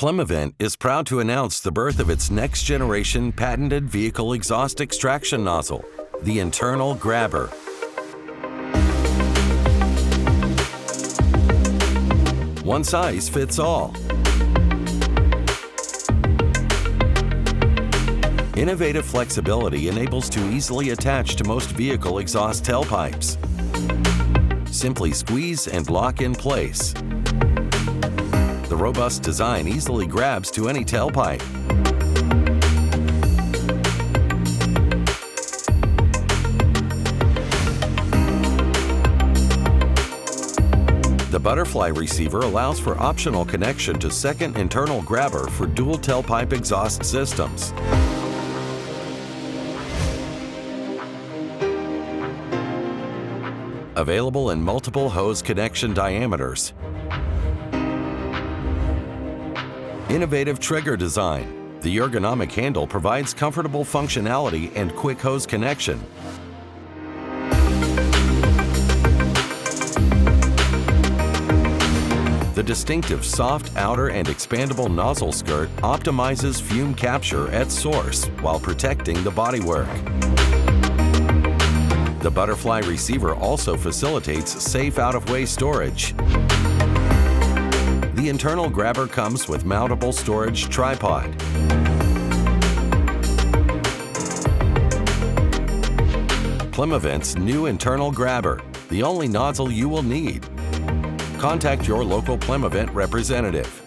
Plymovent is proud to announce the birth of its next-generation patented vehicle exhaust extraction nozzle, the Internal Grabber. One size fits all. Innovative flexibility enables to easily attach to most vehicle exhaust tailpipes. Simply squeeze and lock in place. The robust design easily grabs to any tailpipe. The butterfly receiver allows for optional connection to second internal grabber for dual tailpipe exhaust systems. Available in multiple hose connection diameters. Innovative trigger design. The ergonomic handle provides comfortable functionality and quick hose connection. The distinctive soft outer and expandable nozzle skirt optimizes fume capture at source while protecting the bodywork. The butterfly receiver also facilitates safe out-of-way storage. The internal grabber comes with mountable storage tripod. Plymovent's new internal grabber, the only nozzle you will need. Contact your local Plymovent representative.